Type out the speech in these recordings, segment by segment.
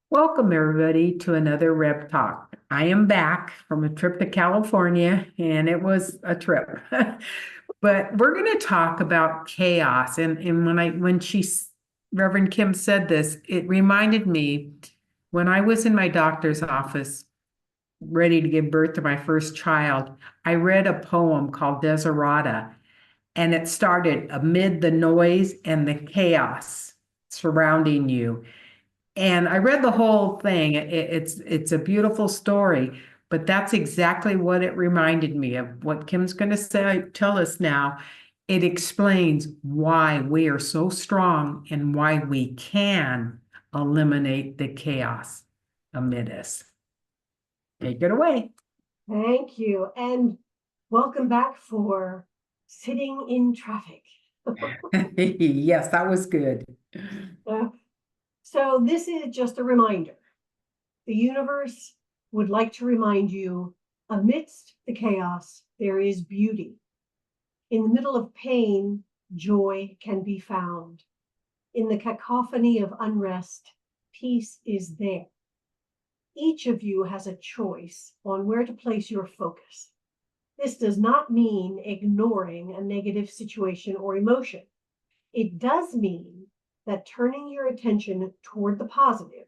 Welcome, everybody, to another Rev Talk. I am back from a trip to California, and it was a trip. But we're going to talk about chaos. And Reverend Kim said this, it reminded me when I was in my doctor's office, ready to give birth to my first child, I read a poem called Desiderata, and it started amid the noise and the chaos surrounding you. And I read the whole thing. It's a beautiful story, but that's exactly what it reminded me of. What Kim's going to tell us now. It explains why we are so strong and why we can eliminate the chaos amid us. Take it away. Thank you. And welcome back for sitting in traffic. Yes, that was good. So this is just a reminder. The universe would like to remind you, amidst the chaos, there is beauty. In the middle of pain, joy can be found. In the cacophony of unrest, peace is there. Each of you has a choice on where to place your focus. This does not mean ignoring a negative situation or emotion. It does mean that turning your attention toward the positive,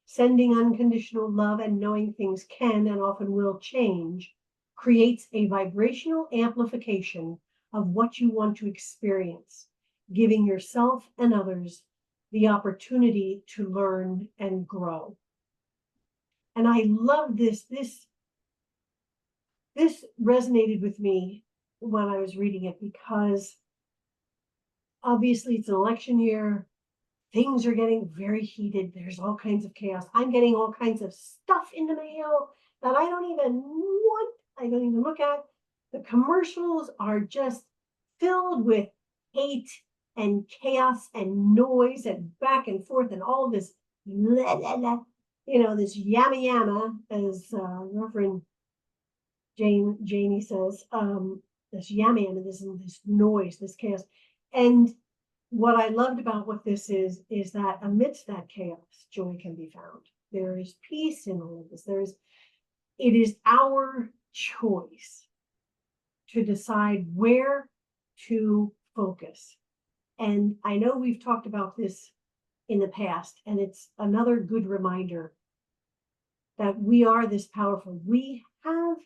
sending unconditional love and knowing things can and often will change, creates a vibrational amplification of what you want to experience, giving yourself and others the opportunity to learn and grow. And I love this. This resonated with me when I was reading it because obviously it's an election year. Things are getting very heated. There's all kinds of chaos. I'm getting all kinds of stuff in the mail that I don't even want. I don't even look at. The commercials are just filled with hate and chaos and noise and back and forth and all this, blah, blah, blah, this yama yama, as Reverend Janie says, this yama yama, this noise, this chaos. And what I loved about what this is that amidst that chaos, joy can be found. There is peace in all of this. It is our choice to decide where to focus. And I know we've talked about this in the past, and it's another good reminder that we are this powerful. We have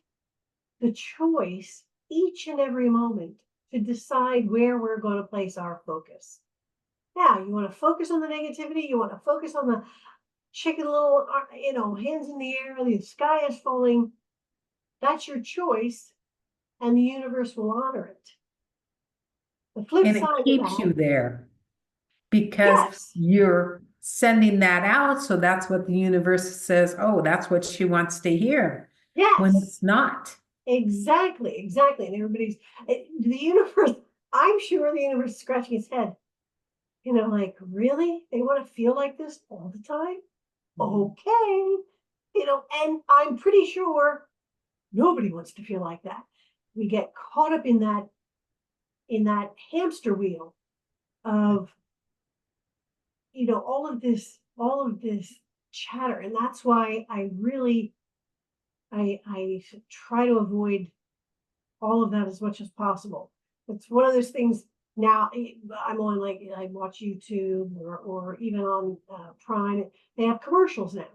the choice each and every moment to decide where we're going to place our focus. Yeah, you want to focus on the negativity, you want to focus on the chicken little, hands in the air, the sky is falling. That's your choice, and the universe will honor it. The flip And it side of keeps you that, there because yes, you're sending that out. So that's what the universe says. Oh, that's what she wants to hear. When yes, it's not. exactly. And the universe, I'm sure the universe is scratching its head. Like, really? They want to feel like this all the time? Okay. And I'm pretty sure nobody wants to feel like that. We get caught up in that hamster wheel of all of this chatter. And that's why I try to avoid all of that as much as possible. It's one of those things. Now I'm on, like, I watch YouTube or even on Prime. They have commercials now.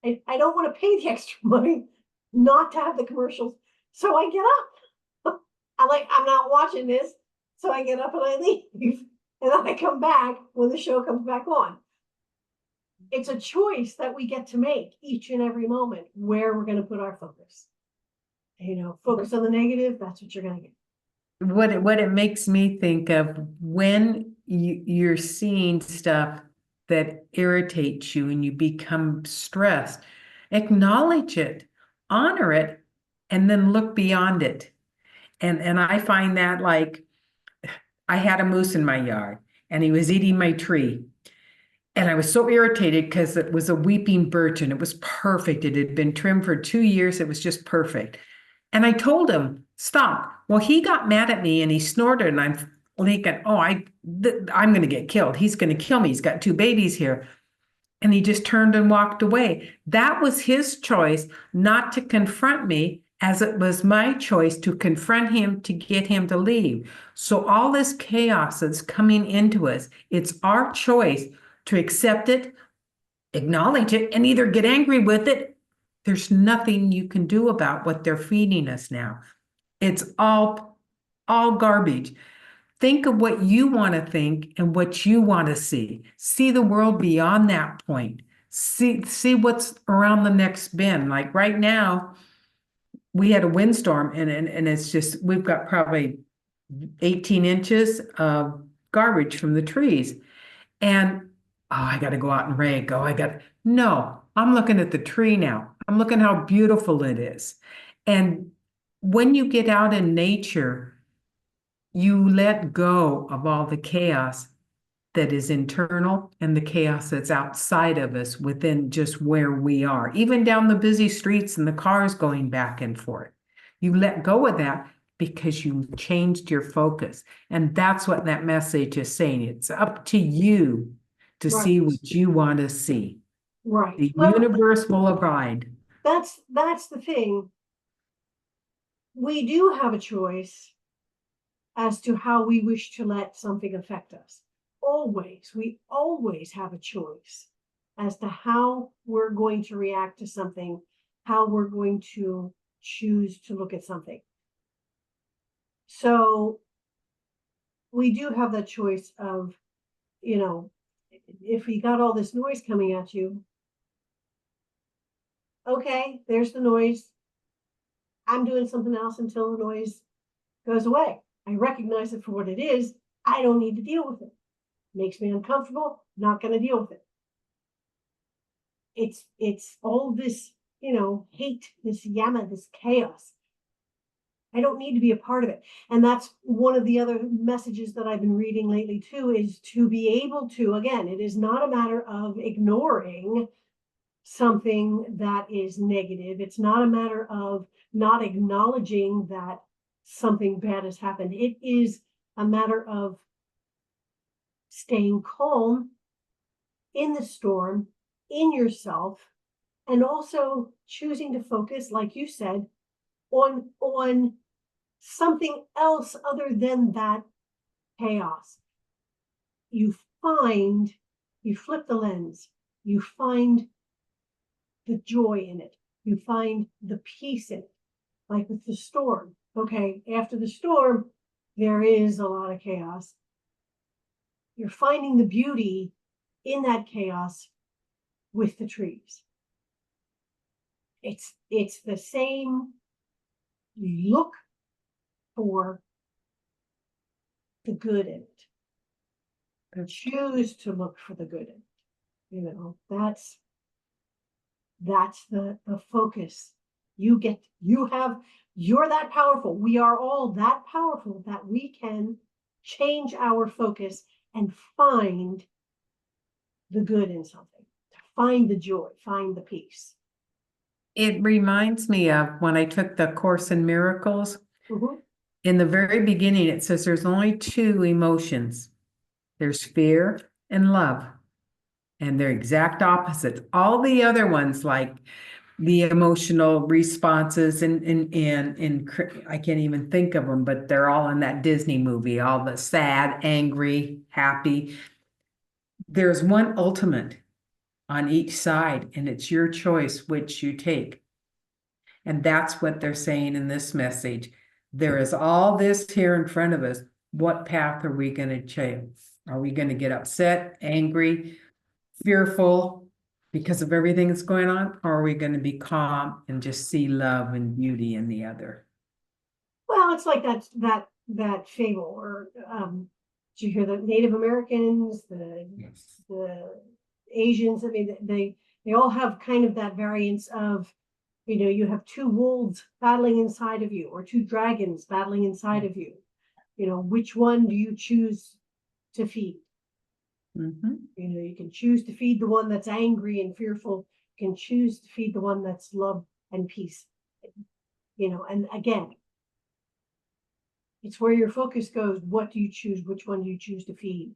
I don't want to pay the extra money not to have the commercials. So I get up. I'm not watching this. So I get up and I leave. And then I come back when the show comes back on. It's a choice that we get to make each and every moment where we're going to put our focus. Focus on the negative, that's what you're going to get. What it makes me think of when you're seeing stuff that irritates you and you become stressed, acknowledge it, honor it, and then look beyond it. And I find that, like, I had a moose in my yard and he was eating my tree. And I was so irritated because it was a weeping birch and it was perfect. It had been trimmed for 2 years. It was just perfect. And I told him, stop. Well, he got mad at me and he snorted. And I'm thinking, I'm going to get killed. He's going to kill me. He's got two babies here. And he just turned and walked away. That was his choice not to confront me, as it was my choice to confront him to get him to leave. So all this chaos that's coming into us, it's our choice to accept it, acknowledge it, and either get angry with it. There's nothing you can do about what they're feeding us now. It's all garbage. Think of what you want to think and what you want to see. See the world beyond that point. See what's around the next bend. Like right now, we had a windstorm and it's just we've got probably 18 inches of garbage from the trees. And oh, I got to go out and rake. Oh, no, I'm looking at the tree now. I'm looking how beautiful it is. And when you get out in nature, you let go of all the chaos that is internal and the chaos that's outside of us within just where we are, even down the busy streets and the cars going back and forth. You let go of that because you changed your focus. And that's what that message is saying. It's up to you to Right. see what you want to see. Right. The Well, universe will abide. that's the thing. We do have a choice as to how we wish to let something affect us. Always, we always have a choice as to how we're going to react to something, how we're going to choose to look at something. So we do have that choice of, if you got all this noise coming at you, okay, there's the noise. I'm doing something else until the noise goes away. I recognize it for what it is. I don't need to deal with it. Makes me uncomfortable, not going to deal with it. It's all this, hate, this yama, this chaos. I don't need to be a part of it. And that's one of the other messages that I've been reading lately too, is to be able to, again, it is not a matter of ignoring something that is negative. It's not a matter of not acknowledging that something bad has happened. It is a matter of staying calm in the storm, in yourself, and also choosing to focus, like you said, on something else other than that chaos. You flip the lens, you find the joy in it, you find the peace in it, like with the storm. Okay, after the storm, there is a lot of chaos. You're finding the beauty in that chaos with the trees. It's the same. Look for the good in it. Choose to look for the good in it. That's the focus. You're that powerful. We are all that powerful that we can change our focus and find the good in something, to find the joy, find the peace. It reminds me of when I took the Course in Miracles. Mm-hmm. In the very beginning, it says there's only two emotions. There's fear and love. And they're exact opposites. All the other ones, like the emotional responses and I can't even think of them, but they're all in that Disney movie, all the sad, angry, happy. There's one ultimate on each side, and it's your choice which you take. And that's what they're saying in this message. There is all this here in front of us. What path are we going to take? Are we going to get upset, angry, fearful because of everything that's going on? Or are we going to be calm and just see love and beauty in the other? Well, it's like that fable, or did you hear the Native Americans, Yes. the Asians? I mean, they all have kind of that variance of, you have two wolves battling inside of you, or two dragons battling inside of you. Which one do you choose to feed? Mm-hmm. You can choose to feed the one that's angry and fearful. You can choose to feed the one that's love and peace. And again, it's where your focus goes. What do you choose? Which one do you choose to feed?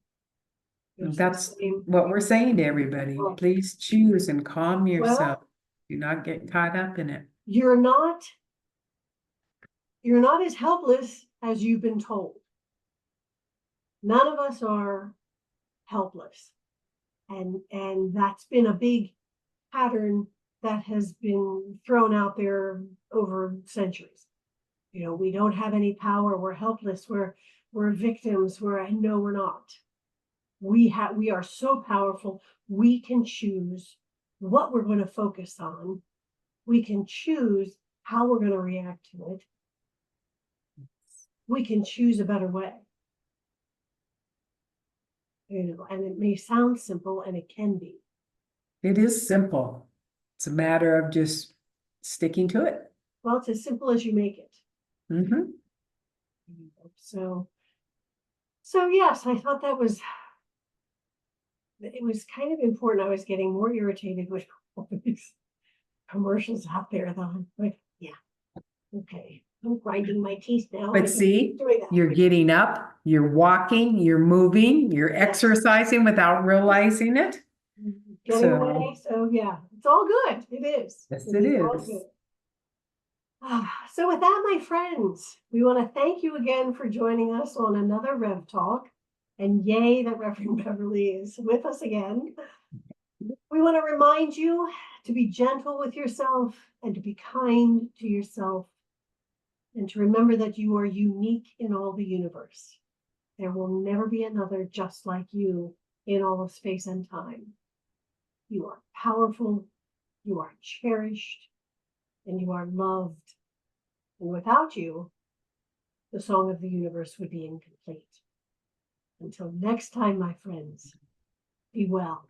There's That's the same- what we're saying to everybody. Oh. Please choose and calm yourself. Well, Do not get caught up in it. you're not as helpless as you've been told. None of us are helpless. And that's been a big pattern that has been thrown out there over centuries. You know, we don't have any power, we're helpless, we're victims, no, we're not. We are so powerful, we can choose what we're going to focus on. We can choose how we're going to react to it. We can choose a better way. You know, and it may sound simple, and it can be. It is simple. It's a matter of just sticking to it. Well, it's as simple as you make it. Mm-hmm. So yes, I thought it was kind of important. I was getting more irritated with all these commercials out there, though. I'm like, yeah, okay, I'm grinding my teeth now. But see, doing that. you're getting up, you're walking, you're moving, you're exercising without realizing it. Getting So- away. So yeah, it's all good. It is. Yes, it all is. good. So with that, my friends, we want to thank you again for joining us on another Rev Talk. And yay that Reverend Beverly is with us again. We want to remind you to be gentle with yourself and to be kind to yourself. And to remember that you are unique in all the universe. There will never be another just like you in all of space and time. You are powerful, you are cherished, and you are loved. And without you, the song of the universe would be incomplete. Until next time, my friends, be well.